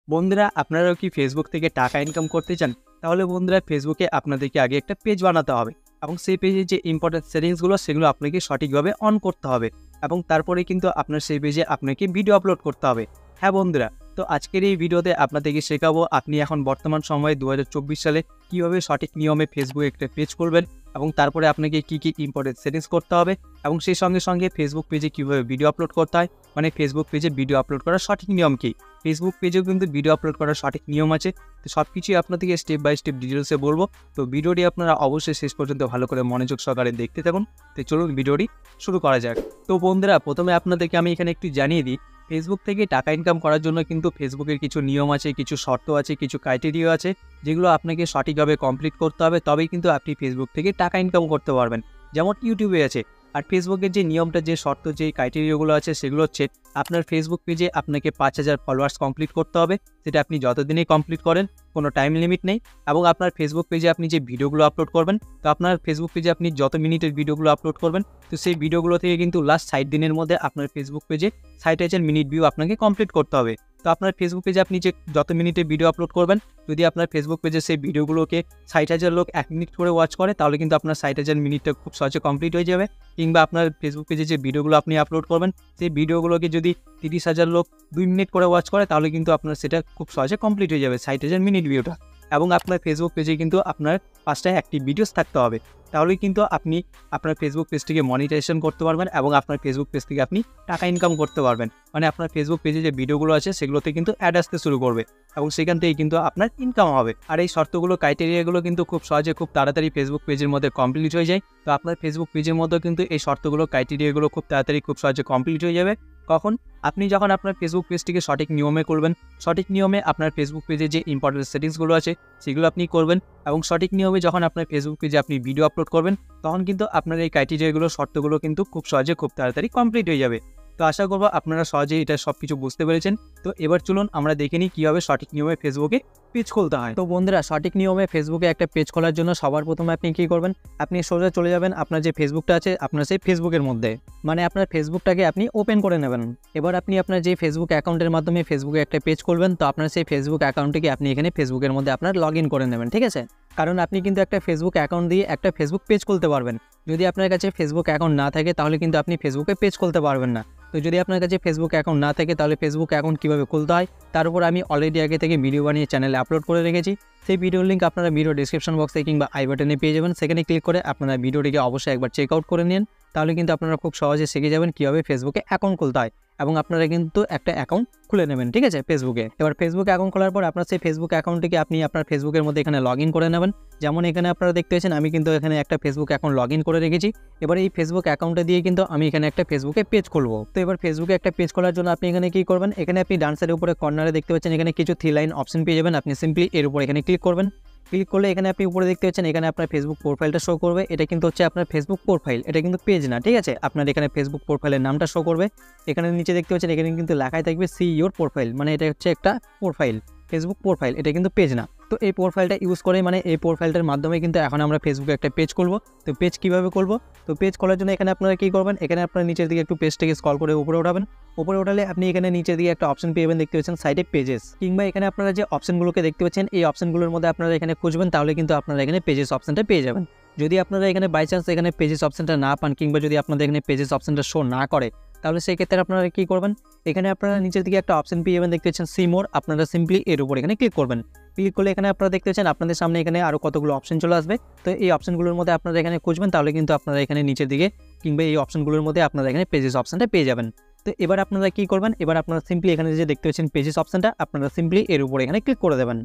বন্ধুরা আপনারাও কি ফেসবুক থেকে টাকা ইনকাম করতে চান? তাহলে বন্ধুরা ফেসবুকে আপনাদেরকে আগে একটা পেজ বানাতে হবে এবং সেই পেজে যে ইম্পর্টেন্ট সেটিংসগুলো সেগুলো আপনাকে সঠিকভাবে অন করতে হবে এবং তারপরে কিন্তু আপনার সেই পেজে আপনাকে ভিডিও আপলোড করতে হবে। হ্যাঁ বন্ধুরা, তো আজকের এই ভিডিওতে আপনাদেরকে শেখাবো আপনি এখন বর্তমান সময়ে 2024 সালে কীভাবে সঠিক নিয়মে ফেসবুকে একটা পেজ করবেন এবং তারপরে আপনাকে কী কী ইম্পর্টেন্ট সেটিংস করতে হবে এবং সেই সঙ্গে সঙ্গে ফেসবুক পেজে কীভাবে ভিডিও আপলোড করতে হয়, মানে ফেসবুক পেজে ভিডিও আপলোড করার সঠিক নিয়ম কী। ফেসবুক পেজেও কিন্তু ভিডিও আপলোড করার সঠিক নিয়ম আছে। তো সব কিছুই আপনাদেরকে স্টেপ বাই স্টেপ ডিটেলসে বলবো। তো ভিডিওটি আপনারা অবশ্যই শেষ পর্যন্ত ভালো করে মনোযোগ সহকারে দেখতে থাকুন। তো চলুন ভিডিওটি শুরু করা যাক। তো বন্ধুরা প্রথমে আপনাদেরকে আমি এখানে একটু জানিয়ে দিই, ফেসবুক থেকে টাকা ইনকাম করার জন্য কিন্তু ফেসবুকের কিছু নিয়ম আছে, কিছু শর্ত আছে, কিছু ক্রাইটেরিয়া আছে যেগুলো আপনাকে সঠিকভাবে কমপ্লিট করতে হবে, তবেই কিন্তু আপনি ফেসবুক থেকে টাকা ইনকাম করতে পারবেন। যেমন ইউটিউবে আছে। আর ফেসবুকের যে নিয়মটা, যে শর্ত, যে ক্রাইটেরিয়াগুলো আছে সেগুলো হচ্ছে আপনার ফেসবুক পেজে আপনাকে 5000 ফলোয়ার্স কমপ্লিট করতে হবে, সেটা আপনি যতদিনই কমপ্লিট করেন, কোনো টাইম লিমিট নেই। এবং আপনার ফেসবুক পেজে আপনি যে ভিডিওগুলো আপলোড করবেন, তো আপনার ফেসবুক পেজে আপনি যত মিনিটের ভিডিওগুলো আপলোড করবেন, তো সেই ভিডিওগুলো থেকে কিন্তু লাস্ট 60 দিনের মধ্যে আপনার ফেসবুক পেজে 60,000 মিনিট ভিউ আপনাকে কমপ্লিট করতে হবে। তো আপনার ফেসবুক পেজে আপনি যে যত মিনিটের ভিডিও আপলোড করবেন, যদি আপনার ফেসবুক পেজে সেই ভিডিওগুলোকে 60,000 লোক 1 মিনিট করে ওয়াচ করে, তাহলে কিন্তু আপনার 60,000 মিনিটটা খুব সহজে কমপ্লিট হয়ে যাবে। কিংবা আপনার ফেসবুক পেজে যে ভিডিওগুলো আপনি আপলোড করবেন, সেই ভিডিওগুলোকে যদি 30,000 লোক 2 মিনিট করে ওয়াচ করে, তাহলে কিন্তু আপনার সেটা খুব সহজে কমপ্লিট হয়ে যাবে 60,000 মিনিট ভিডিওটা। এবং আপনার ফেসবুক পেজে কিন্তু আপনার 5টা অ্যাক্টিভ ভিডিওস থাকতে হবে, তাহলেই কিন্তু আপনি আপনার ফেসবুক পেজটিকে মনিটাইজেশন করতে পারবেন এবং আপনার ফেসবুক পেজ থেকে আপনি টাকা ইনকাম করতে পারবেন। মানে আপনার ফেসবুক পেজে যে ভিডিওগুলো আছে সেগুলোতে কিন্তু অ্যাড আসতে শুরু করবে এবং সেখান থেকে কিন্তু আপনার ইনকাম হবে। আর এই শর্তগুলো, ক্রাইটেরিয়াগুলো কিন্তু খুব সহজে, খুব তাড়াতাড়ি ফেসবুক পেজের মধ্যে কমপ্লিট হয়ে যায়। তো আপনার ফেসবুক পেজের মধ্যেও কিন্তু এই শর্তগুলো, ক্রাইটেরিয়াগুলো খুব তাড়াতাড়ি, খুব সহজে কমপ্লিট হয়ে যাবে। কখন? আপনি যখন আপনার ফেসবুক পেজটিকে সঠিক নিয়মে করবেন, সঠিক নিয়মে আপনার ফেসবুক পেজে যে ইম্পর্টেন্ট সেটিংসগুলো আছে সেগুলো আপনি করবেন এবং সঠিক নিয়মে যখন আপনার ফেসবুক পেজে আপনি ভিডিও আপলোড করবেন, তখন কিন্তু আপনার এই ক্রাইটেরিয়াগুলো, শর্তগুলো কিন্তু খুব সহজে, খুব তাড়াতাড়ি কমপ্লিট হয়ে যাবে। তো আশা করবো আপনারা সহজেই এটা সব কিছু বুঝতে পেরেছেন। তো এবার চলুন আমরা দেখে নিই কীভাবে সঠিক নিয়মে ফেসবুকে পেজ খুলতে হয়। তো বন্ধুরা, সঠিক নিয়মে ফেসবুকে একটা পেজ খোলার জন্য সবার প্রথমে আপনি কী করবেন, আপনি সোজা চলে যাবেন আপনার যে ফেসবুকটা আছে আপনার সেই ফেসবুকের মধ্যে, মানে আপনার ফেসবুকটাকে আপনি ওপেন করে নেবেন। এবার আপনি আপনার যে ফেসবুক অ্যাকাউন্টের মাধ্যমে ফেসবুকে একটা পেজ খুলবেন, তো আপনার সেই ফেসবুক অ্যাকাউন্টটিকে আপনি এখানে ফেসবুকের মধ্যে আপনার লগ ইন করে নেবেন, ঠিক আছে? কারণ আপনি কিন্তু একটা ফেসবুক অ্যাকাউন্ট দিয়ে একটা ফেসবুক পেজ খুলতে পারবেন। যদি আপনার কাছে ফেসবুক অ্যাকাউন্ট না থাকে তাহলে কিন্তু আপনি ফেসবুকে পেজ খুলতে পারবেন না। তো যদি আপনার কাছে ফেসবুক অ্যাকাউন্ট না থাকে তাহলে ফেসবুক অ্যাকাউন্ট কীভাবে খুলতে হয় তার উপর আমি অলরেডি আগে থেকে ভিডিও বানিয়ে চ্যানেলে আপলোড করে রেখেছি। সেই ভিডিওর লিঙ্ক আপনারা ভিডিও ডিসক্রিপশন বক্সে কিংবা আই বাটনে পেয়ে যাবেন। সেখানে ক্লিক করে আপনারা ভিডিওটিকে অবশ্যই একবার চেক আউট করে নিন, তাহলে কিন্তু আপনারা খুব সহজে শিখে যাবেন কীভাবে ফেসবুকে অ্যাকাউন্ট খুলতে হয় এবং আপনারা কিন্তু একটা অ্যাকাউন্ট খুলে নেবেন, ঠিক আছে, ফেসবুকে। এবার ফেসবুক অ্যাকাউন্ট খোলার পর আপনার সেই ফেসবুক অ্যাকাউন্টটিকে আপনি আপনার ফেসবুকের মধ্যে এখানে লগ ইন করে নেবেন। যেমন এখানে আপনারা দেখতে পাচ্ছেন আমি কিন্তু এখানে একটা ফেসবুক অ্যাকাউন্ট লগ ইন করে রেখেছি। এবার এই ফেসবুক অ্যাকাউন্টে দিয়ে কিন্তু আমি এখানে একটা ফেসবুকে পেজ খুলবো। তো এবার ফেসবুকে একটা পেজ খোলার জন্য আপনি এখানে কী করবেন, এখানে আপনি ডান সাইডের উপরে কর্নারে দেখতে পাচ্ছেন এখানে কিছু 3 লাইন অপশন পেয়ে যাবেন। আপনি সিম্পলি এর উপর এখানে ক্লিক করবেন। ক্লিক করলে এখানে আপনি উপরে দেখতে পাচ্ছেন এখানে আপনার ফেসবুক প্রোফাইলটা শো করবে। এটা কিন্তু হচ্ছে আপনার ফেসবুক প্রোফাইল, এটা কিন্তু পেজ না, ঠিক আছে? আপনার এখানে ফেসবুক প্রোফাইলের নামটা শো করবে। এখানে নিচে দেখতে পাচ্ছেন এখানে কিন্তু লেখাই থাকবে সি ইওর প্রোফাইল, মানে এটা হচ্ছে একটা প্রোফাইল, ফেসবুক প্রোফাইল, এটা কিন্তু পেজ না। তো এই প্রোফাইলটা ইউজ করে, মানে এই প্রোফাইলটার মাধ্যমে কিন্তু এখন আমরা ফেসবুকে একটা পেজ খুলবো। তো পেজ কীভাবে করবো? তো পেজ খোলার জন্য এখানে আপনারা কী করবেন, এখানে আপনারা নিচের দিকে একটু পেজটাকে স্ক্রল করে উপরে উঠাবেন। উপরে উঠালে আপনি এখানে নিচের দিকে একটা অপশন পেয়ে যাবেন, দেখতে পাচ্ছেন সাইডে পেজেস, কিংবা এখানে আপনারা যে অপশনগুলোকে দেখতে পাচ্ছেন এই অপশনগুলোর মধ্যে আপনারা এখানে খুঁজবেন, তাহলে কিন্তু আপনারা এখানে পেজেস অপশনটা পেয়ে যাবেন। যদি আপনারা এখানে বাই চান্স এখানে পেজেস অপশনটা না পান, কিংবা যদি আপনাদের এখানে পেজেস অপশনটা শো না করে, তাহলে সেই ক্ষেত্রে আপনারা কী করবেন, এখানে আপনারা নিচের দিকে একটা অপশন পেয়ে যাবেন, দেখতে পাচ্ছেন সি মোর। আপনারা সিম্পলি এর উপর এখানে ক্লিক করবেন। ক্লিক করলে এখানে আপনারা দেখতে পাচ্ছেন আপনাদের সামনে এখানে আরও কতগুলো অপশন চলে আসবে। তো এই অপশনগুলোর মধ্যে আপনারা এখানে খুঁজবেন, তাহলে কিন্তু আপনারা এখানে নিচের দিকে কিংবা এই অপশনগুলোর মধ্যে আপনারা এখানে পেজেস অপশনটা পেয়ে যাবেন। তো এবার আপনারা কী করবেন, এবার আপনারা সিম্পলি এখানে যে দেখতে পাচ্ছেন পেজেস অপশনটা, আপনারা সিম্পলি এর উপর এখানে ক্লিক করে দেবেন।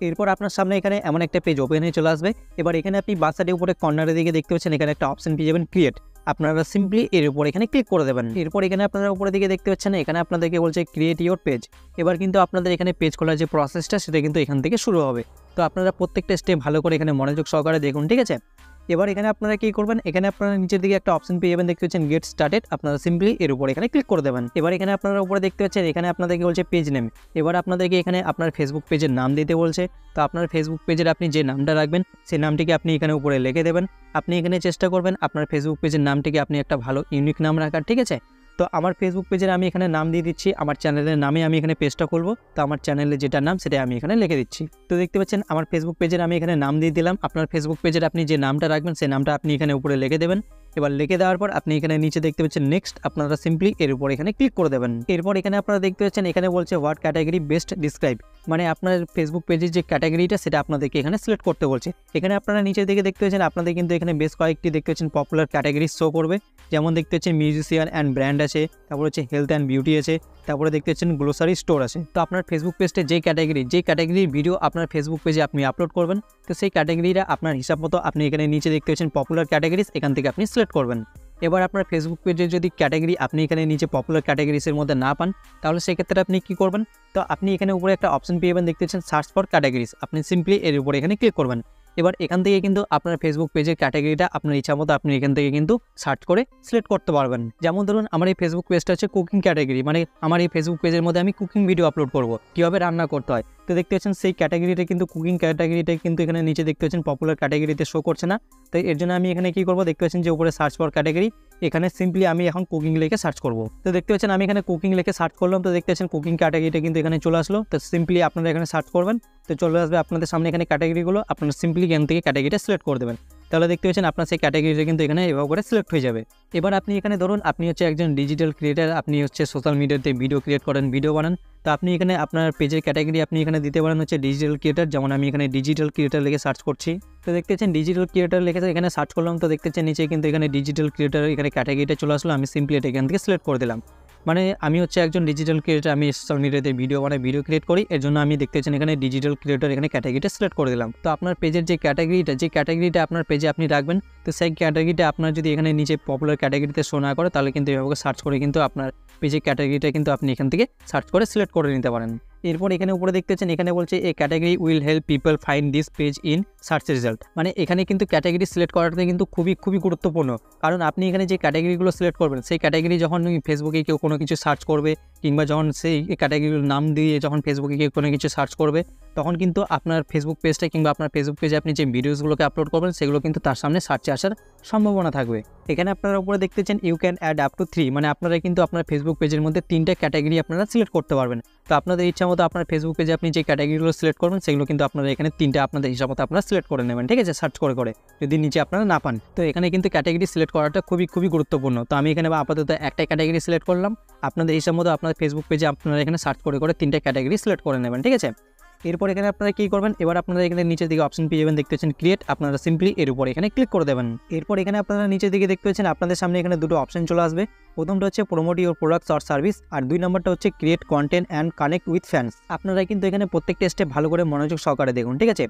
এরপর আপনার সামনে এখানে এমন একটা পেজ ওপেন হয়ে চলে আসবে। এবার এখানে আপনি বাঁ সাইডের উপরে কর্নারের দিকে দেখতে পাচ্ছেন এখানে একটা অপশন পেয়ে যাবেন ক্রিয়েট। আপনারা সিম্পলি এর উপর এখানে ক্লিক করে দেবেন। এরপর এখানে আপনারা উপরের দিকে দেখতে পাচ্ছেন এখানে আপনাদেরকে বলছে ক্রিয়েট ইওর পেজ। এবার কিন্তু আপনাদের এখানে পেজ খোলার যে প্রসেসটা সেটা কিন্তু এখান থেকে শুরু হবে। তো আপনারা প্রত্যেকটা স্টেপ ভালো করে এখানে মনোযোগ সহকারে দেখুন, ঠিক আছে? এবার এখানে আপনারা কী করবেন, এখানে আপনারা নিচের দিকে একটা অপশন পেয়ে যাবেন, দেখতে পাচ্ছেন গেট স্টার্টেড। আপনারা সিম্পলি এর উপর এখানে ক্লিক করে দেবেন। এবার এখানে আপনারা উপরে দেখতে পাচ্ছেন এখানে আপনাদেরকে বলছে পেজ নেম। এবার আপনাদেরকে এখানে আপনার ফেসবুক পেজের নাম দিতে বলছে। তো আপনার ফেসবুক পেজের আপনি যে নামটা রাখবেন সেই নামটিকে আপনি এখানে উপরে লিখে দেবেন। আপনি এখানে চেষ্টা করবেন আপনার ফেসবুক পেজের নামটিকে আপনি একটা ভালো ইউনিক নাম রাখার, ঠিক আছে? তো আমার ফেসবুক পেজের আমি এখানে নাম দিয়ে দিচ্ছি, আমার চ্যানেলের নামে আমি এখানে পেজটা খুলবো। তো আমার চ্যানেলে যেটা নাম সেটা আমি এখানে লিখে দিচ্ছি। তো দেখতে পাচ্ছেন আমার ফেসবুক পেজের আমি এখানে নাম দিয়ে দিলাম। আপনার ফেসবুক পেজের আপনি যে নামটা রাখবেন সেই নামটা আপনি এখানে উপরে লিখে দেবেন। এবার লিখে দেওয়ার পর আপনি এখানে নিচে দেখতে পাচ্ছেন নেক্সট, আপনারা সিম্পলি এর উপর এখানে ক্লিক করে দেবেন। এরপর এখানে আপনারা দেখতে পাচ্ছেন এখানে বলছে হোয়াট ক্যাটাগরি বেস্ট ডিসক্রাইব, মানে আপনার ফেসবুক পেজের যে ক্যাটাগরিটা সেটা আপনাদেরকে এখানে সিলেক্ট করতে বলছে। এখানে আপনারা নিচের দিকে দেখতে পাচ্ছেন আপনাদের কিন্তু এখানে বেশ কয়েকটি দেখতে পাচ্ছেন পপুলার ক্যাটাগরি শো করবে। যেমন দেখতে পাচ্ছেন মিউজিশিয়ান অ্যান্ড ব্র্যান্ড আছে, তারপর হচ্ছে হেলথ অ্যান্ড বিউটি আছে, তারপরে দেখতে পাচ্ছেন গ্লোসারি স্টোর আছে। তো আপনার ফেসবুক পেজে যে ক্যাটাগরির ভিডিও আপনার ফেসবুক পেজে আপনি আপলোড করবেন, তো সেই ক্যাটাগরিটা আপনার হিসাব মতো আপনি এখানে নিচে দেখতে পাচ্ছেন পপুলার ক্যাটাগরিজ, এখান থেকে আপনি সিলেক্ট করবেন। এবার আপনার ফেসবুক পেজে যদি ক্যাটাগরি আপনি এখানে নিচে পপুলার ক্যাটাগরিজের মধ্যে না পান, তাহলে সেক্ষেত্রে আপনি কী করবেন, তো আপনি এখানে উপরে একটা অপশন পেয়ে যাবেন, দেখতে পাচ্ছেন সার্চ ফর ক্যাটাগরিজ, আপনি সিম্পলি এর উপরে এখানে ক্লিক করবেন। এবার এখান থেকে কিন্তু আপনার ফেসবুক পেজের ক্যাটাগরিটা আপনার ইচ্ছা মতো আপনি এখান থেকে কিন্তু সার্চ করে সিলেক্ট করতে পারবেন। যেমন ধরুন আমার এই ফেসবুক পেজটা হচ্ছে কুকিং ক্যাটাগরি, মানে আমার এই ফেসবুক পেজের মধ্যে আমি কুকিং ভিডিও আপলোড করব, কীভাবে রান্না করতে হয়। তো দেখতে পাচ্ছেন সেই ক্যাটাগরিটা কিন্তু কুকিং ক্যাটাগরিটা কিন্তু এখানে নিচে দেখতে পাচ্ছেন পপুলার ক্যাটাগরিতে শো করছে না। তো এর জন্য আমি এখানে কী করবো, দেখতে পাচ্ছেন যে উপরে সার্চ ফর ক্যাটাগরি, এখানে সিম্পলি আমি এখন কুকিং লিখে সার্চ করব। তো দেখতে পাচ্ছেন আমি এখানে কুকিং লিখে সার্চ করলাম, তো দেখতে পাচ্ছেন কুকিং ক্যাটাগরিটা কিন্তু এখানে চলে আসলো। তো সিম্পলি আপনারা এখানে সার্চ করবেন, তো চলে আসবে আপনাদের সামনে এখানে ক্যাটাগরিগুলো, আপনারা সিম্পলি এখান থেকে ক্যাটাগরিটা সিলেক্ট করে দেবেন। তাহলে দেখতে পাচ্ছেন আপনার সেই ক্যাটাগরিটা কিন্তু এখানে এভাবে করে সিলেক্ট হয়ে যাবে। এবার আপনি এখানে ধরুন আপনি হচ্ছে একজন ডিজিটাল ক্রিয়েটার, আপনি হচ্ছে সোশ্যাল মিডিয়াতে ভিডিও ক্রিয়েট করেন, ভিডিও বানান। তো আপনি এখানে আপনার পেজের ক্যাটাগরি আপনি এখানে দিতে পারেন হচ্ছে ডিজিটাল ক্রিয়েটার, যেমন আমি এখানে ডিজিটাল ক্রিয়েটার লিখে সার্চ করছি। তো দেখতে পাচ্ছেন ডিজিটাল ক্রিয়েটার লিখে এখানে সার্চ করলাম, তো দেখতে পাচ্ছেন নিচে কিন্তু এখানে ডিজিটাল ক্রিয়েটার এখানে ক্যাটাগরিটা চলে আসলো। আমি সিম্পলি এটা এখান থেকে সিলেক্ট করে দিলাম। মানে আমি হচ্ছে একজন ডিজিটাল ক্রিয়েটার, আমি সোশ্যাল মিডিয়াতে ভিডিও বানাই, ভিডিও ক্রিয়েট করি, এর জন্য আমি দেখতে পাচ্ছেন এখানে ডিজিটাল ক্রিয়েটার এখানে ক্যাটাগরিটা সিলেক্ট করে দিলাম। তো আপনার পেজের যে ক্যাটাগরিটা আপনার পেজে আপনি রাখবেন, তো সেই ক্যাটাগরিটা আপনার যদি এখানে নিচে পপুলার ক্যাটাগরিতে শো না করে, তাহলে কিন্তু এভাবে সার্চ করে কিন্তু আপনার পেজের ক্যাটাগরিটা কিন্তু আপনি এখান থেকে সার্চ করে সিলেক্ট করে নিতে পারেন। এরপর এখানে উপরে দেখতে পাচ্ছেন এখানে বলছে A category will help people find this page in search result, মানে এখানে কিন্তু ক্যাটাগরি সিলেক্ট করাটা কিন্তু খুবই গুরুত্বপূর্ণ। কারণ আপনি এখানে যে ক্যাটাগরিগুলো সিলেক্ট করবেন, সেই ক্যাটাগরি যখন ফেসবুকে কেউ কোনো কিছু সার্চ করবে, কিংবা যখন সেই ক্যাটাগরির নাম দিয়ে যখন ফেসবুকে কেউ কোনো কিছু সার্চ করবে, তখন কিন্তু আপনার ফেসবুক পেজটা কিংবা আপনার ফেসবুক পেজে আপনি যে ভিডিওসগুলোকে আপলোড করবেন সেগুলো কিন্তু তার সামনে সার্চে আসার সম্ভাবনা থাকবে। এখানে আপনারা উপরে দেখতেছেন you can add up to 3, মানে আপনারা কিন্তু আপনার ফেসবুক পেজের মধ্যে 3টা ক্যাটাগরি আপনারা সিলেক্ট করতে পারবেন। তো আপনাদের ইচ্ছা মতো আপনার ফেসবুক পেজে আপনি যে ক্যাটাগরিগুলো সিলেক্ট করবেন সেগুলো কিন্তু আপনারা এখানে 3টা আপনাদের হিসাব মতো আপনারা সিলেক্ট করে নেবেন, ঠিক আছে, সার্চ করে যদি নিচে আপনারা না পান। তো এখানে কিন্তু ক্যাটাগরি সিলেক্ট করাটা খুবই গুরুত্বপূর্ণ। তো আমি এখানে আপাতত একটা ক্যাটাগরি সিলেক্ট করলাম, আপনাদের হিসাব মতো আপনার ফেসবুক পেজে আপনারা এখানে সার্চ করে 3টা ক্যাটাগরি সিলেক্ট করে নেবেন, ঠিক আছে। এরপর এখানে আপনারা কী করবেন, এবার আপনারা এখানে নিচের দিকে অপশন পেয়ে যাবেন, দেখতে পাচ্ছেন ক্রিয়েট, আপনারা সিম্পলি এর উপর এখানে ক্লিক করে দেবেন। এরপর এখানে আপনারা নিচের দিকে দেখতে পাচ্ছেন আপনাদের সামনে এখানে দুটো অপশন চলে আসবে। প্রথমটা হচ্ছে promote your products or service, আর 2 নম্বরটা হচ্ছে create content and connect with fans. আপনারা কিন্তু এখানে প্রত্যেকটা স্টেপ ভালো করে মনোযোগ সহকারে দেখুন, ঠিক আছে।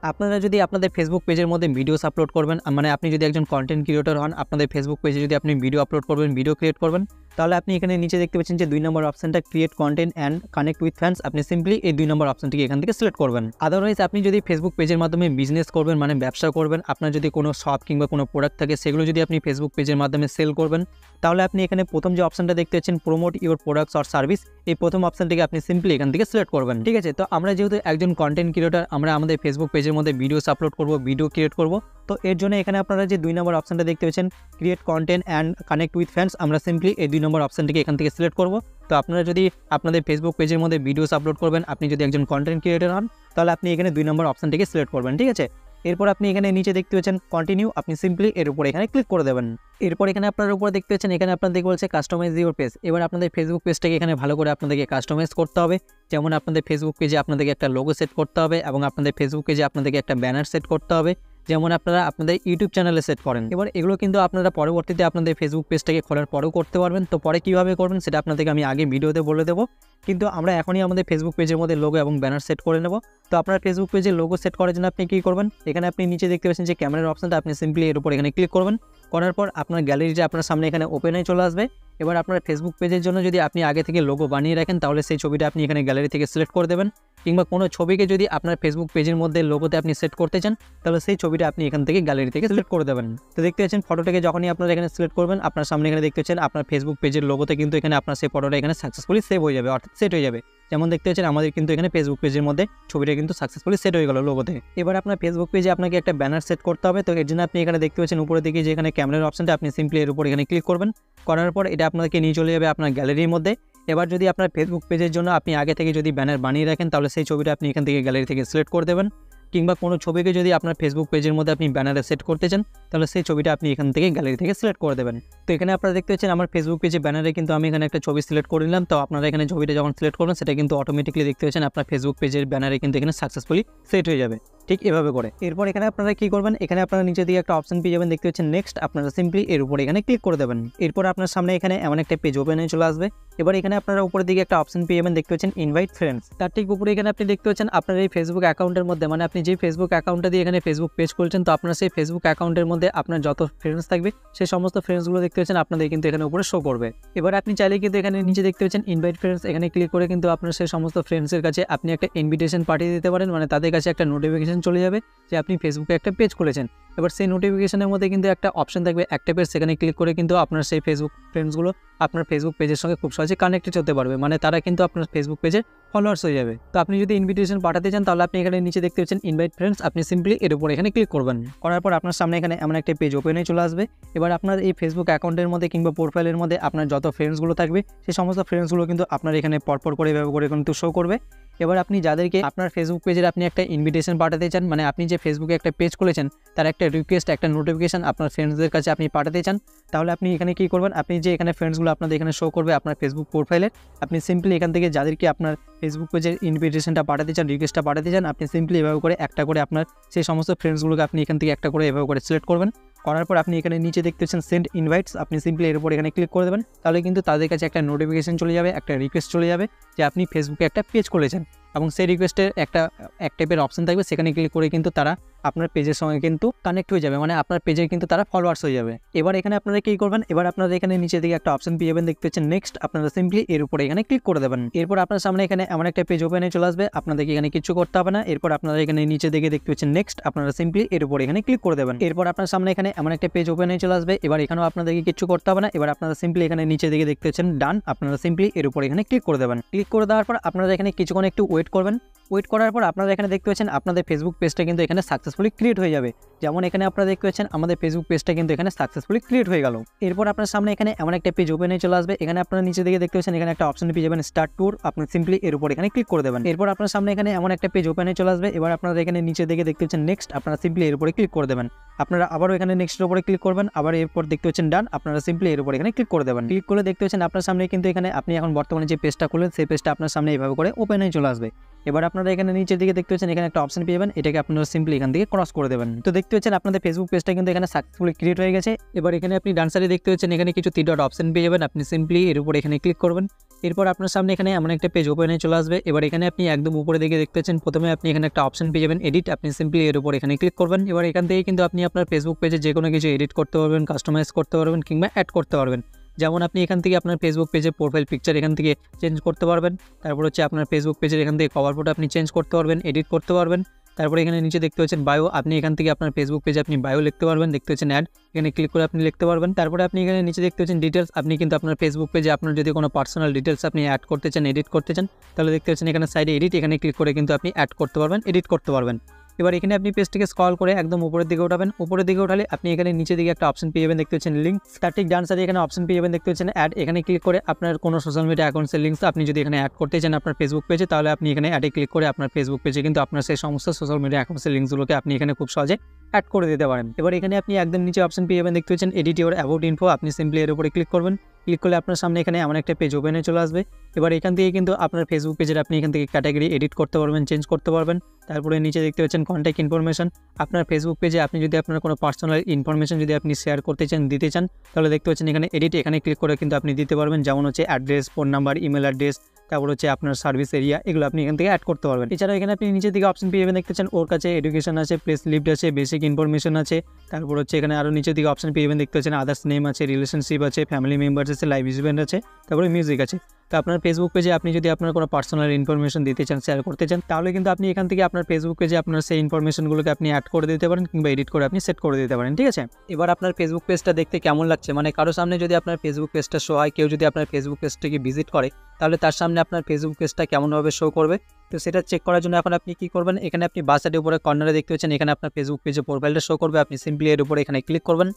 আপনারা যদি আপনাদের ফেসবুক পেজের মধ্যে ভিডিওস আপলোড করবেন, মানে আপনি যদি একজন কন্টেন্ট ক্রিয়েটর হন, আপনাদের ফেসবুক পেজে যদি আপনি ভিডিও আপলোড করবেন, ভিডিও ক্রিয়েট করবেন, তাহলে আপনি এখানে নিচে দেখতে পাচ্ছেন যে 2 নম্বর অপশনটা create content and connect with fans, আপনি সিম্পলি এই 2 নম্বর অপশনটিকে এখান থেকে সিলেক্ট করবেন। আদারওয়াইজ আপনি যদি ফেসবুক পেজের মাধ্যমে বিজনেস করবেন, মানে ব্যবসা করবেন, আপনার যদি কোনো শপ কিংবা কোনো প্রোডাক্ট থাকে সেগুলো যদি আপনি ফেসবুক পেজের মাধ্যমে সেল করবেন, তাহলে আপনি এখানে প্রথম যে অপশনটা দেখতে পাচ্ছেন promote your products or service, এই প্রথম অপশনটিকে আপনি সিম্পলি এখান থেকে সিলেক্ট করবেন, ঠিক আছে। তো আমরা যেহেতু একজন কন্টেন্ট ক্রিয়েটর, আমরা আমাদের ফেসবুক পেজের মধ্যে ভিডিওস আপলোড করব, ভিডিও ক্রিয়েট করব, তো এর জন্য এখানে আপনারা যে 2 নম্বর অপশনটা দেখতে পাচ্ছেন create content and connect with fans, আমরা সিম্পলি এই 2 নম্বর অপশনটিকে এখান থেকে সিলেক্ট করব। তো আপনারা যদি আপনাদের ফেসবুক পেজের মধ্যে ভিডিওস আপলোড করবেন, আপনি যদি একজন কন্টেন্ট ক্রিয়েটর হন, তাহলে আপনি এখানে 2 নম্বর অপশনটিকে সিলেক্ট করবেন, ঠিক আছে। এরপর আপনি এখানে নিচে দেখতে পাচ্ছেন কন্টিনিউ, আপনি সিম্পলি এর উপরে এখানে ক্লিক করে দেবেন। এরপর এখানে আপনার উপরে দেখতে পাচ্ছেন এখানে আপনাদের বলছে কাস্টমাইজ ইউর পেজ। এবার আপনাদের ফেসবুক পেজটাকে এখানে ভালো করে আপনাদেরকে কাস্টমাইজ করতে হবে। যেমন আপনাদের ফেসবুক পেজে আপনাদেরকে একটা লোগো সেট করতে হবে, এবং আপনাদের ফেসবুক পেজে আপনাদেরকে একটা ব্যানার সেট করতে হবে, যেমন আপনারা আপনাদের ইউটিউব চ্যানেলে সেট করেন। এবার এগুলো কিন্তু আপনারা পরবর্তীতে আপনাদের ফেসবুক পেজটাকে খোলার পরেও করতে পারবেন। তো পরে কীভাবে করবেন সেটা আপনাদেরকে আমি আগে ভিডিওতে বলে দেবো, কিন্তু আমরা এখনই আমাদের ফেসবুক পেজের মধ্যে লোগো এবং ব্যানার সেট করে নেব। তো আপনার ফেসবুক পেজে লোগো সেট করার জন্য আপনি কী করবেন, এখানে আপনি নিচে দেখতে পাচ্ছেন যে ক্যামেরার অপশনটা, আপনি সিম্পলি এর উপর এখানে ক্লিক করবেন। করার পর আপনার গ্যালারিটা আপনার সামনে এখানে ওপেন হয়ে চলে আসবে। এবার আপনার ফেসবুক পেজের জন্য যদি আপনি আগে থেকে লোগো বানিয়ে রাখেন, তাহলে সেই ছবিটা আপনি এখানে গ্যালারি থেকে সিলেক্ট করে দেবেন, কিংবা কোনো ছবিকে যদি আপনার ফেসবুক পেজের মধ্যে লোগোতে আপনি সেট করতে চান, তাহলে সেই ছবিটা আপনি এখান থেকে গ্যালারি থেকে সিলেক্ট করে দেবেন। তো দেখতে পাচ্ছেন ফটোটাকে যখনই আপনারা এখানে সিলেক্ট করবেন, আপনার সামনে এখানে দেখতে পাচ্ছেন আপনার ফেসবুক পেজের লোগোতে কিন্তু এখানে আপনার সেই ফটোটা এখানে সাকসেসফুলি সেভ হয়ে যাবে, অর্থাৎ সেট হয়ে যাবে। যেমন দেখতে পাচ্ছেন আমাদের কিন্তু এখানে ফেসবুক পেজের মধ্যে ছবিটা কিন্তু সাকসেসফুলি সেট হয়ে গেল লোগোতে। এবার আপনার ফেসবুক পেজে আপনাকে একটা ব্যানার সেট করতে হবে। তো এর জন্য আপনি এখানে দেখতে পাচ্ছেন উপরের দিকে যে এখানে ক্যামেরার অপশনটা, আপনি সিম্পলি এর উপর এখানে ক্লিক করবেন। করার পর এটা আপনাকে নিয়ে চলে যাবে আপনার গ্যালারির মধ্যে। এবার যদি আপনার ফেসবুক পেজের জন্য আপনি আগে থেকে যদি ব্যানার বানিয়ে রাখেন তাহলে সেই ছবিটা আপনি এখান থেকে গ্যালারি থেকে সিলেক্ট করে দেবেন, কিংবা কোনো ছবিকে যদি আপনার ফেসবুক পেজের মধ্যে আপনি ব্যানারে সেট করতে চান তাহলে সেই ছবিটা আপনি এখান থেকে গ্যালারি থেকে সিলেক্ট করে দেবেন। তো এখানে আপনারা দেখতে পাচ্ছেন আমার ফেসবুক পেজে ব্যানারে কিন্তু আমি এখানে একটা ছবি সিলেক্ট করে নিলাম। তো আপনারা এখানে ছবিটা যখন সিলেক্ট করবেন সেটা কিন্তু অটোমেটিকলি দেখতে পাচ্ছেন আপনার ফেসবুক পেজের ব্যানারে কিন্তু এখানে সাকসেসফুলি সেট হয়ে যাবে, ঠিক এভাবে করে। এরপর এখানে আপনারা কি করবেন, এখানে আপনারা নিচে দিকে একটা অপশন পেয়ে যাবেন, দেখতে পাচ্ছেন নেক্সট, আপনারা সিম্পলি এর উপর এখানে ক্লিক করে দেবেন। এরপর আপনার সামনে এখানে এমন একটা পেজ ওপেন হয়ে চলে আসবে। এবার এখানে আপনারা উপরের দিকে একটা অপশন পেয়ে যাবেন, দেখতে পাচ্ছেন ইনভাইট ফ্রেন্ডস। তার ঠিক উপরে এখানে আপনি দেখতে পাচ্ছেন আপনার এই ফেসবুক অ্যাকাউন্টের মধ্যে, মানে আপনি যে ফেসবুক অ্যাকাউন্টটা দিয়ে এখানে ফেসবুক পেজ খুলছেন, তো আপনার সেই ফেসবুক অ্যাকাউন্টের মধ্যে আপনার যত ফ্রেন্ডস থাকবে সেই সমস্ত ফ্রেন্ডসগুলো দেখতে পাচ্ছেন আপনাদের কিন্তু এখানে উপরে শো করবে। এবার আপনি চাইলে কিন্তু এখানে নিচে দেখতে পাচ্ছেন ইনভাইট ফ্রেন্ডস, এখানে ক্লিক করে কিন্তু আপনার সেই সমস্ত ফ্রেন্ডসের কাছে আপনি একটা ইনভিটেশন পাঠিয়ে দিতে পারেন, মানে তাদের কাছে একটা নোটিফিকেশন চলে যাবে যে আপনি ফেসবুকে একটা পেজ খুলেছেন। এবার সেই নোটিফিকেশনের মধ্যে কিন্তু একটা অপশন থাকবে অ্যাক্টিভেট, সেখানে ক্লিক করে কিন্তু আপনার সেই ফেসবুক ফ্রেন্ডসগুলো আপনার ফেসবুক পেজের সঙ্গে খুব সহজে কানেক্টেড হতে পারবে, মানে তারা কিন্তু আপনার ফেসবুক পেজের ফলোয়ার্স হয়ে যাবে। তো আপনি যদি ইনভিটেশন পাঠাতে চান তাহলে আপনি এখানে নিচে দেখতে পাচ্ছেন ইনভাইট ফ্রেন্ডস, আপনি সিম্পলি এর উপর এখানে ক্লিক করবেন। করার পর আপনার সামনে এখানে এমন একটা পেজ ওপেন হয়ে চলে আসবে। এবার আপনার এই ফেসবুক অ্যাকাউন্টের মধ্যে কিংবা প্রোফাইলের মধ্যে আপনার যত ফ্রেন্ডসগুলো থাকবে সেই সমস্ত ফ্রেন্ডসগুলো কিন্তু আপনার এখানে পরপর করে এভাবে করে কিন্তু শো করবে। এবার আপনি যাদেরকে আপনার ফেসবুক পেজের আপনি একটা ইনভিটেশন পাঠাতে চান, মানে আপনি যে ফেসবুকে একটা পেজ খুলেছেন তার একটা রিকোয়েস্ট, একটা নোটিফিকেশন আপনার ফ্রেন্ডসদের কাছে আপনি পাঠাতে চান, তাহলে আপনি এখানে কি করবেন, আপনি যে এখানে ফ্রেন্ডসগুলো আপনাদের এখানে শো করবে আপনার ফেসবুক প্রোফাইলে, আপনি সিম্পলি এখান থেকে যাদেরকে আপনার ফেসবুক পেজের ইনভিটেশনটা পাঠাতে চান, রিকোয়েস্টটা পাঠাতে চান, আপনি সিম্পলি এভাবে করে একটা করে আপনার সেই সমস্ত ফ্রেন্ডসগুলোকে আপনি এখান থেকে একটা করে এভাবে করে সিলেক্ট করবেন। করার পর আপনি এখানে নিচে দেখতে পাচ্ছেন সেন্ড ইনভাইটস, আপনি সিম্পলি এর উপর এখানে ক্লিক করে দেবেন। তাহলে কিন্তু তাদের কাছে একটা নোটিফিকেশন চলে যাবে, একটা রিকোয়েস্ট চলে যাবে যে আপনি ফেসবুকে একটা পেজ খুলেছেন, এবং সেই রিকোয়েস্টের একটা এক টাইপের অপশন থাকবে, সেখানে ক্লিক করে কিন্তু তারা আপনার পেজের সঙ্গে কিন্তু কানেক্ট হয়ে যাবে, মানে আপনার পেজের কিন্তু তারা ফলোয়ার্স হয়ে যাবে। এবার এখানে আপনারা কি করবেন, এবার আপনারা এখানে নিচে দিকে একটা অপশন পেয়ে যাবেন, দেখতে পাচ্ছেন নেক্সট, আপনারা সিম্পলি এর উপরে এখানে ক্লিক করে দেবেন। এরপর আপনার সামনে এখানে এমন একটা পেজ ওপেন হয়ে চলে আসবে, আপনাদেরকে এখানে কিছু করতে হবে না। এরপর আপনারা এখানে নিচে দিকে দেখতে পাচ্ছেন নেক্সট, আপনারা সিম্পলি এর উপরে এখানে ক্লিক করে দেবেন। এরপর আপনার সামনে এখানে এমন একটা পেজ ওপেন হয়ে চলে আসবে। এবার এখানেও আপনাদেরকে কিছু করতে হবে না। এবার আপনারা সিম্পলি এখানে নিচে দিকে দেখতে পাচ্ছেন ডান, আপনারা সিম্পলি এর উপরে এখানে ক্লিক করে দেবেন। ক্লিক করে দেওয়ার পর আপনারা এখানে কিছুক্ষণ একটু ওয়েট করবেন। ওয়েট করার পর আপনারা এখানে দেখতে পাচ্ছেন আপনাদের ফেসবুক পেজটা কিন্তু এখানে সাকসেসফুলি ক্রিয়েট হয়ে যাবে। যেমন এখানে আপনারা দেখতে পাচ্ছেন আমাদের ফেসবুক পেজটা কিন্তু এখানে সাকসেসফুলি ক্রিয়েট হয়ে গেল। এরপর আপনার সামনে এখানে এমন একটা পেজ ওপেন হয়ে চলে আসবে। এখানে আপনারা নিচে দিকে দেখতে পাচ্ছেন এখানে একটা অপশন পেয়ে যাবেন স্টার্ট ট্যুর, আপনি সিম্পলি এর উপর এখানে ক্লিক করে দেবেন। এরপর আপনার সামনে এখানে এমন একটা পেজ ওপেন হয়ে চলে আসবে। এবার আপনারা এখানে নিচে দিকে দেখতে পাচ্ছেন নেক্সট, আপনারা সিম্পলি এর উপরে ক্লিক করে দেবেন। আপনারা আবারও এখানে নেক্সটের উপরে ক্লিক করবেন, আবার এরপর দেখতে পাচ্ছেন ডান, আপনারা সিম্পলি এর উপর এখানে ক্লিক করে দেবেন। ক্লিক করে দেখতে পাচ্ছেন আপনার সামনে কিন্তু এখানে আপনি এখন বর্তমানে যে পেজটা খুলেন সেই পেজটা আপনার সামনে এইভাবে করে ওপেন হয়ে চলে আসবে। এবার আপনারা এখানে নিচের দিকে দেখতে পাচ্ছেন এখানে একটা অপশন পেয়ে যাবেন, এটাকে আপনারা সিম্পলি এখান থেকে ক্রস করে দেবেন। তো দেখতে পাচ্ছেন আপনাদের ফেসবুক পেজটা কিন্তু এখানে সাকসেসফুলি ক্রিয়েট হয়ে গেছে। এবার এখানে আপনি ডান সাইডে দেখতে পাচ্ছেন এখানে কিছু 3 ডট অপশন পেয়ে যাবেন, আপনি সিম্পলি এর উপর এখানে ক্লিক করবেন। এরপর আপনার সামনে এখানে এমন একটা পেজ ওপেন হয়ে চলে আসবে। এবার এখানে আপনি একদম উপরে দিকে দেখতে পাচ্ছেন প্রথমে আপনি এখানে একটা অপশন পেয়ে যাবেন এডিট, আপনি সিম্পলি এর উপর এখানে ক্লিক করবেন। এবার এখান থেকে কিন্তু আপনি আপনার ফেসবুক পেজে যে কোনো কিছু এডিট করতে পারবেন, কাস্টমাইজ করতে পারবেন কিংবা অ্যাড করতে পারবেন। যেমন আপনি এখান থেকে আপনার ফেসবুক পেজের প্রোফাইল পিকচার এখান থেকে চেঞ্জ করতে পারবেন। তারপর হচ্ছে আপনার ফেসবুক পেজের এখান থেকে কভার ফটো আপনি চেঞ্জ করতে পারবেন, এডিট করতে পারবেন। তারপরে এখানে নিচে দেখতে পাচ্ছেন বায়ো, আপনি এখান থেকে আপনার ফেসবুক পেজে আপনি বায়ো লিখতে পারবেন, দেখতে পাচ্ছেন অ্যাড, এখানে ক্লিক করে আপনি লিখতে পারবেন। তারপরে আপনি এখানে নিচে দেখতে পাচ্ছেন ডিটেলস, আপনি কিন্তু আপনার ফেসবুক পেজে আপনার যদি কোনো পার্সোনাল ডিটেলস আপনি অ্যাড করতে চান, এডিট করতে চান, তাহলে দেখতে পাচ্ছেন এখানে সাইডে এডিট, এখানে ক্লিক করে কিন্তু আপনি অ্যাড করতে পারবেন, এডিট করতে পারবেন। এবার এখানে আপনি পেজটিকে স্ক্রল করে একদম উপরের দিকে উঠাবেন। উপরের দিকে উঠালে আপনি এখানে নিচে দিকে একটা অপশন পেয়ে যাবেন, দেখতে পাচ্ছেন লিঙ্ক, তার ঠিক ডান সাইডে এখানে অপশন পেয়ে যাবেন, দেখতে পাচ্ছেন অ্যাড, এখানে ক্লিক করে আপনার কোনো সোশ্যাল মিডিয়া অ্যাকাউন্টসের লিঙ্কস আপনি যদি এখানে অ্যাড করতে চান আপনার ফেসবুক পেজে, তাহলে আপনি এখানে অ্যাডে ক্লিক করে আপনার ফেসবুক পেজে কিন্তু আপনার সেই সমস্ত সোশ্যাল মিডিয়া অ্যাকাউন্টসের লিঙ্কসগুলোকে আপনি এখানে খুব সহজে অ্যাড করে দিতে পারেন। এবার এখানে আপনি একদম নিচে অপশন পেয়ে যাবেন, দেখতে পাচ্ছেন এডিট ইওর অ্যাবাউট ইনফো, আপনি সিম্পলি এর উপরে ক্লিক করবেন। ক্লিক করলে আপনার সামনে এখানে এমন একটা পেজ ওপেন হয়ে চলে আসবে। এবার এখান থেকে কিন্তু আপনার ফেসবুক পেজের আপনি এখান থেকে ক্যাটাগরি এডিট করতে পারবেন, চেঞ্জ করতে পারবেন। তারপরে নিচে দেখতে পাচ্ছেন কন্ট্যাক্ট ইনফরমেশন, আপনার ফেসবুক পেজে আপনি যদি আপনার কোনো পার্সোনাল ইনফরমেশন যদি আপনি শেয়ার করতে চান, দিতে চান, তাহলে দেখতে পাচ্ছেন এখানে এডিট, এখানে ক্লিক করে কিন্তু আপনি দিতে পারবেন। যেমন হচ্ছে address, phone number, email address, তারপর হচ্ছে আপনার সার্ভিস এরিয়া, এগুলো আপনি এখান থেকে অ্যাড করতে পারবেন। এছাড়াও এখানে আপনি নিচের দিকে অপশন পেয়ে যাবেন, দেখতে পাচ্ছেন ওর কাছে এডুকেশন আছে, প্লেস লিফট আছে, বেসিক ইনফরমেশন আছে, তারপর হচ্ছে এখানে আরও নিচের দিকে অপশন পেয়ে যাবেন, দেখতে পাচ্ছেন আদার্স নেম আছে, রিলেশনশিপ আছে, ফ্যামিলি মেম্বার্স আছে, লাইভ ইভেন্ট আছে, তারপরে মিউজিক আছে। তো আপনার ফেসবুক পেজে আপনি যদি আপনার কোনো পার্সোনাল ইনফরমেশন দিতে চান, শেয়ার করতে চান, তাহলে কিন্তু আপনি এখান থেকে আপনার ফেসবুক পেজে আপনার সেই ইনফরমেশনগুলোকে আপনি অ্যাড করে দিতে পারেন কিংবা এডিট করে আপনি সেট করে দিতে পারেন, ঠিক আছে। এবার আপনার ফেসবুক পেজটা দেখতে কেমন লাগছে, মানে কারো সামনে যদি আপনার ফেসবুক পেজটা শো হয়, কেউ যদি আপনার ফেসবুক পেজটাকে ভিজিট করে, তাহলে তার সামনে আপনার ফেসবুক পেজটা কেমনভাবে শো করবে। তো সেটা চেক করার জন্য এখন আপনি কী করবেন, এখানে আপনি বাঁ সাইডের উপরে কর্নারে দেখতে পাচ্ছেন এখানে আপনার ফেসবুক পেজের প্রোফাইলটা শো করবে। আপনি সিম্পলি এর উপরে এখানে ক্লিক করবেন।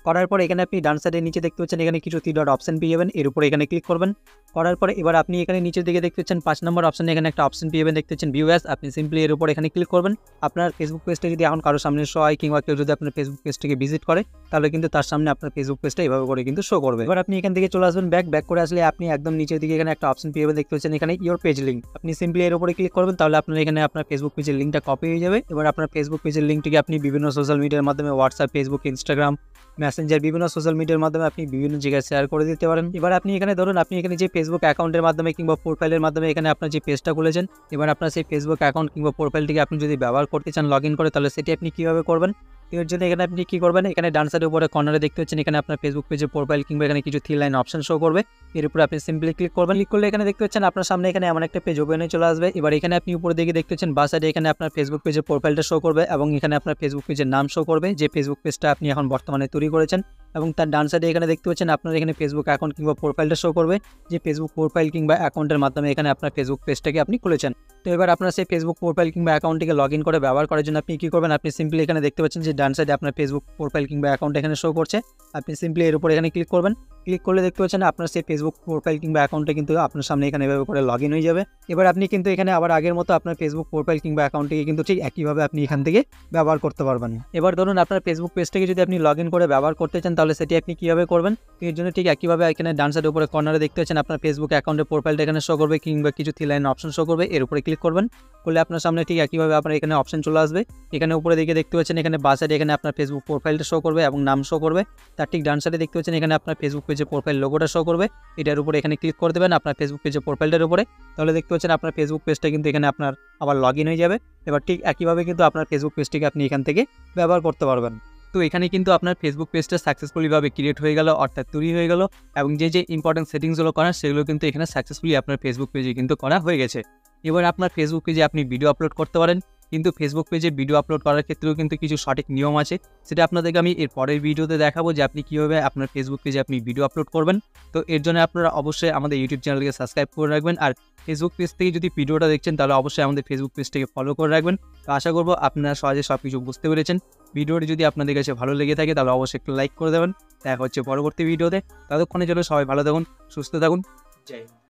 করার পরে এখানে আপনি ডান সাইডের নিচে দেখতে পাচ্ছেন এখানে কিছু 3 ডট অপশন পেয়ে যাবেন, এর উপরে এখানে ক্লিক করবেন। করার পরে এবার আপনি এখানে নিচের দিকে দেখতে পাচ্ছেন 5 নম্বর অপশনে এখানে একটা অপশন পেয়ে যাবেন, দেখতে পাচ্ছেন ভিউ অ্যাজ। আপনি সিম্পলি এর উপরে এখানে ক্লিক করবেন। আপনার ফেসবুক পেজটা যদি এখন কারো সামনে শো হয় কিংবা কেউ যদি আপনার ফেসবুক পেজটাকে ভিজিট করে, তাহলে কিন্তু তার সামনে আপনার ফেসবুক পেজটা এভাবে করে কিন্তু শো করবে। এবার আপনি এখান থেকে চলে আসবেন ব্যাক করে আসলে আপনি একদম নিচের দিকে এখানে একটা অপশন পেয়ে যাবেন, দেখতে পাচ্ছেন এখানে ইওর পেজ লিঙ্ক। আপনি সিম্পলি এর উপরে ক্লিক করবেন, তাহলে আপনার এখানে আপনার ফেসবুক পেজের লিঙ্কটা কপি হয়ে যাবে। এবার আপনার ফেসবুক পেজের লিঙ্কটিকে আপনি বিভিন্ন সোশ্যাল মিডিয়ার মাধ্যমে হোয়াটসঅ্যাপ, ফেসবুক, ইনস্টাগ্রাম, মেসেঞ্জার বিভিন্ন সোশ্যাল মিডিয়ার মাধ্যমে আপনি বিভিন্ন জায়গায় শেয়ার করে দিতে পারেন। এবার আপনি এখানে ধরুন আপনি এখানে যে ফেসবুক অ্যাকাউন্টের মাধ্যমে কিংবা প্রোফাইলের মাধ্যমে এখানে আপনার যে পেজটা খুলেছেন, এবার আপনার সেই ফেসবুক অ্যাকাউন্ট কিংবা প্রোফাইলটিকে আপনি যদি ব্যবহার করতে চান লগ ইন করে, তাহলে সেটি আপনি কীভাবে করবেন। এর জন্য এখানে আপনি কী করবেন, এখানে ডান সাইডের উপরে কর্নারে দেখতে পাচ্ছেন এখানে আপনার ফেসবুক পেজের প্রোফাইল কিংবা এখানে কিছু 3 লাইন অপশন শো করবে। এর উপরে আপনি সিম্পলি ক্লিক করবেন। ক্লিক করলে এখানে দেখতে পাচ্ছেন আপনার সামনে এখানে এমন একটা পেজ ওপেন হয়ে চলে আসবে। এবার এখানে আপনি উপরে দিকে দেখতে পাচ্ছেন বাঁ সাইডে এখানে আপনার ফেসবুক পেজের প্রোফাইলটা শো করবে এবং এখানে আপনার ফেসবুক পেজের নাম শো করবে, যে ফেসবুক পেজটা আপনি এখন বর্তমানে তৈরি করেছেন। এবং তার ডান সাইডে এখানে দেখতে পাচ্ছেন আপনার এখানে ফেসবুক অ্যাকাউন্ট কিংবা প্রোফাইলটা শো করবে, যে ফেসবুক প্রোফাইল কিংবা অ্যাকাউন্টের মাধ্যমে এখানে আপনার ফেসবুক পেজটাকে আপনি খুলেছেন। তো এবার আপনার সেই ফেসবুক প্রোফাইল কিংবা অ্যাকাউন্টটিকে লগ ইন করে ব্যবহার করার জন্য আপনি কী করবেন, আপনি সিম্পলি এখানে দেখতে পাচ্ছেন যে ডান সাইডে আপনার ফেসবুক প্রোফাইল কিংবা অ্যাকাউন্ট এখানে শো করছে। আপনি সিম্পলি এর উপরে এখানে ক্লিক করবেন। ক্লিক করলে দেখতে পাচ্ছেন আপনার সেই ফেসবুক প্রোফাইল কিংবা অ্যাকাউন্টে কিন্তু আপনার সামনে এখানে এভাবে করে লগ ইন হয়ে যাবে। এবার আপনি কিন্তু এখানে আবার আগের মতো আপনার ফেসবুক প্রোফাইল কিংবা অ্যাকাউন্টটিকে কিন্তু ঠিক একইভাবে আপনি এখান থেকে ব্যবহার করতে পারবেন। এবার ধরুন আপনার ফেসবুক পেজটাকে যদি আপনি লগ ইন করে ব্যবহার করতে চান, তাহলে সেটি আপনি কীভাবে করবেন। এর জন্য ঠিক একইভাবে এখানে ডান সাইডের উপরে কর্নারে দেখতে পাচ্ছেন আপনার ফেসবুক অ্যাকাউন্টের প্রোফাইলটা এখানে শো করবে কিংবা কিছু 3 লাইন অপশন শো করবে, এর উপরে ক্লিক করবেন। করলে আপনার সামনে ঠিক একইভাবে আপনার এখানে অপশন চলে আসবে। এখানে উপরে দিকে দেখতে পাচ্ছেন এখানে বাঁ সাইডে এখানে আপনার ফেসবুক প্রোফাইলটা শো করবে এবং নাম শো করবে। তার ঠিক ডান সাইডে দেখতে পাচ্ছেন এখানে আপনার ফেসবুক পেজের প্রোফাইল লোগোটা শো করবে। এটার উপরে এখানে ক্লিক করে দেবেন আপনার ফেসবুক পেজের প্রোফাইলটার উপরে, তাহলে দেখতে পাচ্ছেন আপনার ফেসবুক পেজটা কিন্তু এখানে আপনার আবার লগ ইন হয়ে যাবে। এবার ঠিক একইভাবে কিন্তু আপনার ফেসবুক পেজটিকে আপনি এখান থেকে ব্যবহার করতে পারবেন। তো এখানে কিন্তু আপনার ফেসবুক পেজটা সাকসেসফুলিভাবে ক্রিয়েট হয়ে গেল, অর্থাৎ তৈরি হয়ে গেল, এবং যে ইম্পর্টেন্ট সেটিংসগুলো করার সেগুলো কিন্তু এখানে সাকসেসফুলি আপনার ফেসবুক পেজে কিন্তু করা হয়ে গেছে। এবার আপনার ফেসবুক পেজে আপনি ভিডিও আপলোড করতে পারেন, কিন্তু ফেসবুক পেজে ভিডিও আপলোড করার ক্ষেত্রেও কিন্তু কিছু সঠিক নিয়ম আছে। সেটা আপনাদেরকে আমি এর পরের ভিডিওতে দেখাবো যে আপনি কীভাবে আপনার ফেসবুক পেজে আপনি ভিডিও আপলোড করবেন। তো এর জন্য আপনারা অবশ্যই আমাদের ইউটিউব চ্যানেলকে সাবস্ক্রাইব করে রাখবেন, আর ফেসবুক পেজ থেকে যদি ভিডিওটা দেখছেন তাহলে অবশ্যই আমাদের ফেসবুক পেজটাকে ফলো করে রাখবেন। তো আশা করবো আপনারা সহজে সব কিছু বুঝতে পেরেছেন। ভিডিওটি যদি আপনাদের কাছে ভালো লেগে থাকে তাহলে অবশ্যই একটু লাইক করে দেবেন। দেখা হচ্ছে পরবর্তী ভিডিওতে। ততক্ষণের জন্য সবাই ভালো থাকুন, সুস্থ থাকুন। জয় হিন্দ।